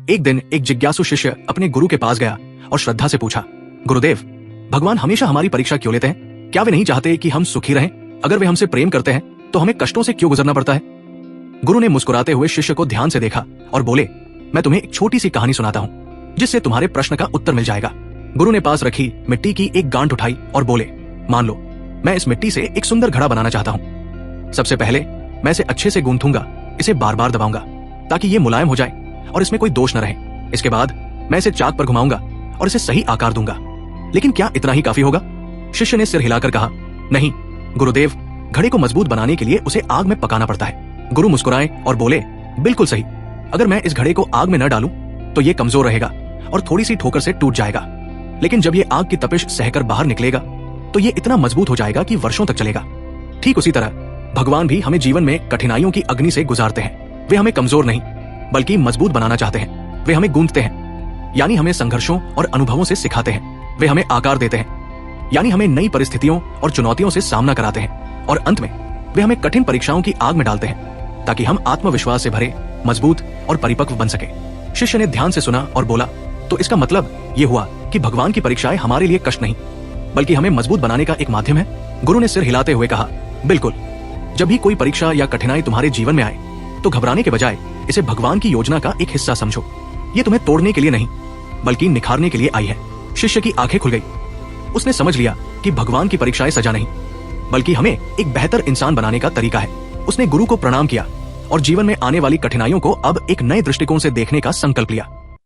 एक दिन एक जिज्ञासु शिष्य अपने गुरु के पास गया और श्रद्धा से पूछा, गुरुदेव, भगवान हमेशा हमारी परीक्षा क्यों लेते हैं? क्या वे नहीं चाहते कि हम सुखी रहें? अगर वे हमसे प्रेम करते हैं तो हमें कष्टों से क्यों गुजरना पड़ता है? गुरु ने मुस्कुराते हुए शिष्य को ध्यान से देखा और बोले, मैं तुम्हें एक छोटी सी कहानी सुनाता हूँ जिससे तुम्हारे प्रश्न का उत्तर मिल जाएगा। गुरु ने पास रखी मिट्टी की एक गांठ उठाई और बोले, मान लो मैं इस मिट्टी से एक सुंदर घड़ा बनाना चाहता हूँ। सबसे पहले मैं इसे अच्छे से गूंथूंगा, इसे बार बार दबाऊंगा ताकि ये मुलायम हो जाए और इसमें कोई दोष न रहे। इसके बाद मैं इसे चाक पर घुमाऊंगा और इसे सही आकार दूंगा। लेकिन क्या इतना ही काफी होगा? शिष्य ने सिर हिलाकर कहा, नहीं गुरुदेव, घड़े को मजबूत बनाने के लिए उसे आग में पकाना पड़ता है। गुरु मुस्कुराए और बोले, बिल्कुल सही। अगर मैं इस घड़े को आग में न डालूं तो ये कमजोर रहेगा और थोड़ी सी ठोकर से टूट जाएगा। लेकिन जब ये आग की तपिश सहकर बाहर निकलेगा तो ये इतना मजबूत हो जाएगा कि वर्षों तक चलेगा। ठीक उसी तरह भगवान भी हमें जीवन में कठिनाइयों की अग्नि से गुजारते हैं। वे हमें कमजोर नहीं बल्कि मजबूत बनाना चाहते हैं। वे हमें गूंथते हैं, यानी हमें संघर्षों और अनुभवों से सिखाते हैं। वे हमें आकार देते हैं, यानी हमें नई परिस्थितियों और चुनौतियों से सामना कराते हैं। और अंत में वे हमें कठिन परीक्षाओं की आग में डालते हैं ताकि हम आत्मविश्वास से भरे, मजबूत और परिपक्व बन सके। शिष्य ने ध्यान से सुना और बोला, तो इसका मतलब ये हुआ कि भगवान की परीक्षाएं हमारे लिए कष्ट नहीं बल्कि हमें मजबूत बनाने का एक माध्यम है। गुरु ने सिर हिलाते हुए कहा, बिल्कुल। जब भी कोई परीक्षा या कठिनाई तुम्हारे जीवन में आए तो घबराने के बजाय इसे भगवान की योजना का एक हिस्सा समझो। ये तुम्हें तोड़ने के लिए नहीं बल्कि निखारने के लिए आई है। शिष्य की आंखें खुल गई। उसने समझ लिया कि भगवान की परीक्षाएं सजा नहीं बल्कि हमें एक बेहतर इंसान बनाने का तरीका है। उसने गुरु को प्रणाम किया और जीवन में आने वाली कठिनाइयों को अब एक नए दृष्टिकोण से देखने का संकल्प लिया।